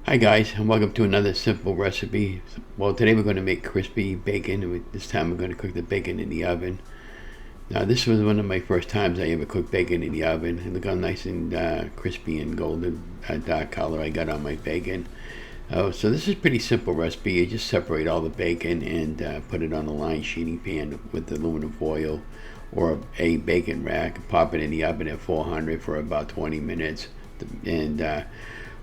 Hi guys, and welcome to another simple recipe. Well, today we're going to make crispy bacon, and this time we're going to cook the bacon in the oven. Now, this was one of my first times I ever cooked bacon in the oven, and look how nice and crispy and golden dark color I got on my bacon. So this is a pretty simple recipe. You just separate all the bacon and put it on a lined sheeting pan with aluminum foil or a bacon rack. Pop it in the oven at 400 for about 20 minutes, and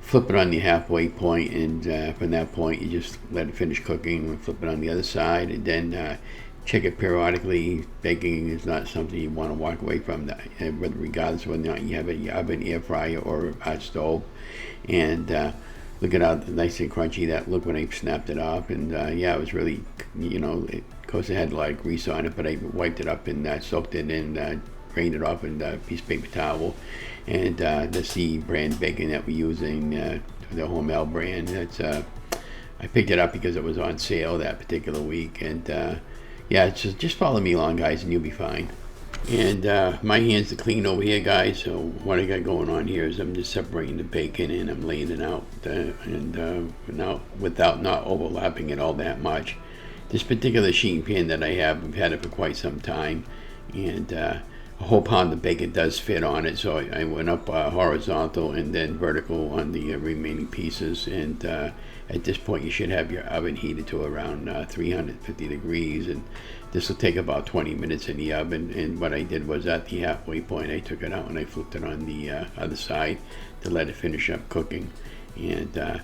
flip it on the halfway point, and from that point you just let it finish cooking and flip it on the other side, and then check it periodically. Baking is not something you want to walk away from, regardless of whether or not you have an oven, air fryer, or a hot stove. And look at how nice and crunchy that looked when I snapped it off. And yeah, it was really, of course it had a lot of grease on it, but I wiped it up and soaked it in, drained it off in a piece of paper towel. And that's the brand bacon that we're using, the Hormel brand. I picked it up because it was on sale that particular week. And yeah, just follow me along, guys, and you'll be fine. And my hands are clean over here, guys. So what I got going on here is I'm just separating the bacon and I'm laying it out, now without not overlapping it all that much. This particular sheeting pan that I have, I've had it for quite some time, and a whole pound of bacon does fit on it, so I went up horizontal and then vertical on the remaining pieces. And at this point you should have your oven heated to around 350 degrees, and this will take about 20 minutes in the oven. And what I did was, at the halfway point, I took it out and I flipped it on the other side to let it finish up cooking. And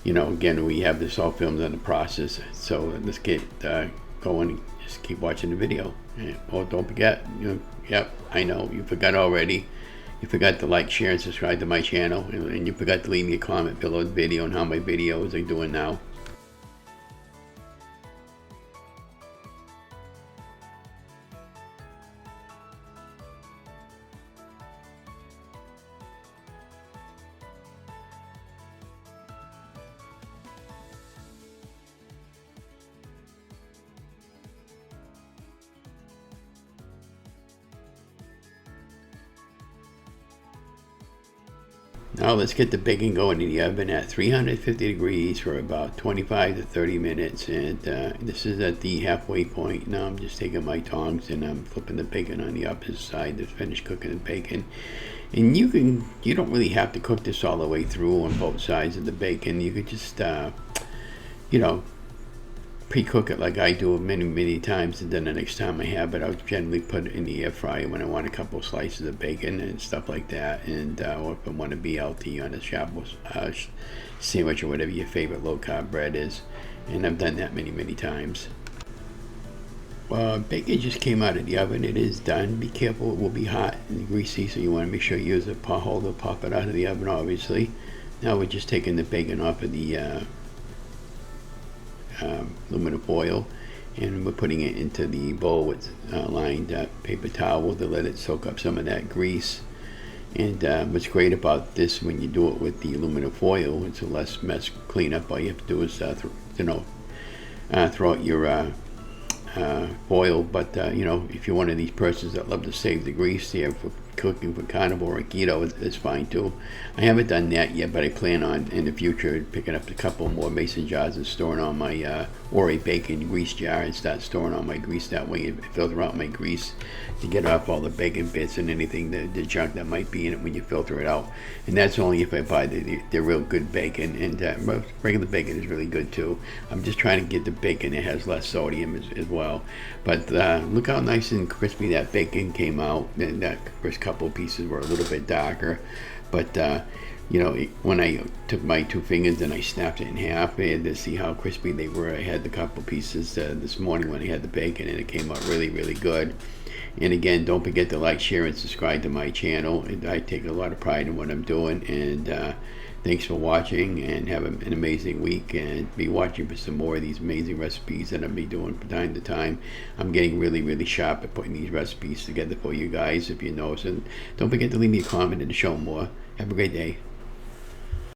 again, we have this all filmed on the process, so let's get going. Just keep watching the video. And, oh, don't forget, yep, I know you forgot already. You forgot to like, share, and subscribe to my channel, and you forgot to leave me a comment below the video on how my videos are doing now. Now let's get the bacon going in the oven at 350 degrees for about 25 to 30 minutes. And this is at the halfway point. Now I'm just taking my tongs and I'm flipping the bacon on the opposite side to finish cooking the bacon. And you don't really have to cook this all the way through on both sides of the bacon. You could just pre-cook it like I do many times, and then the next time I have it, I'll generally put it in the air fryer when I want a couple of slices of bacon and stuff like that. And or if I want a BLT on a Shrinkables sandwich or whatever your favorite low-carb bread is. And I've done that many times. Well, bacon just came out of the oven. It is done. Be careful, it will be hot and greasy, so you want to make sure you use a pot holder to pop it out of the oven, obviously. Now we're just taking the bacon off of the aluminum foil, and we're putting it into the bowl with lined paper towel to let it soak up some of that grease. And what's great about this, when you do it with the aluminum foil, it's a less mess cleanup. All you have to do is throw out your foil. But if you're one of these persons that love to save the grease there for cooking for carnivore or keto, it's fine too. I haven't done that yet, but I plan on in the future picking up a couple more mason jars and storing on my or a bacon grease jar, and start storing on my grease. That way it filter out my grease to get off all the bacon bits and anything, the junk that might be in it when you filter it out. And that's only if I buy the real good bacon. And regular bacon is really good too. I'm just trying to get the bacon that has less sodium as well. But look how nice and crispy that bacon came out. And that first couple pieces were a little bit darker, but when I took my two fingers and I snapped it in half, I had to see how crispy they were. I had the couple pieces this morning when I had the bacon, and it came out really good. And again, don't forget to like, share, and subscribe to my channel. I take a lot of pride in what I'm doing. And thanks for watching, and have an amazing week. And be watching for some more of these amazing recipes that I'll be doing from time to time. I'm getting really sharp at putting these recipes together for you guys, if you notice. And don't forget to leave me a comment and to show more. Have a great day.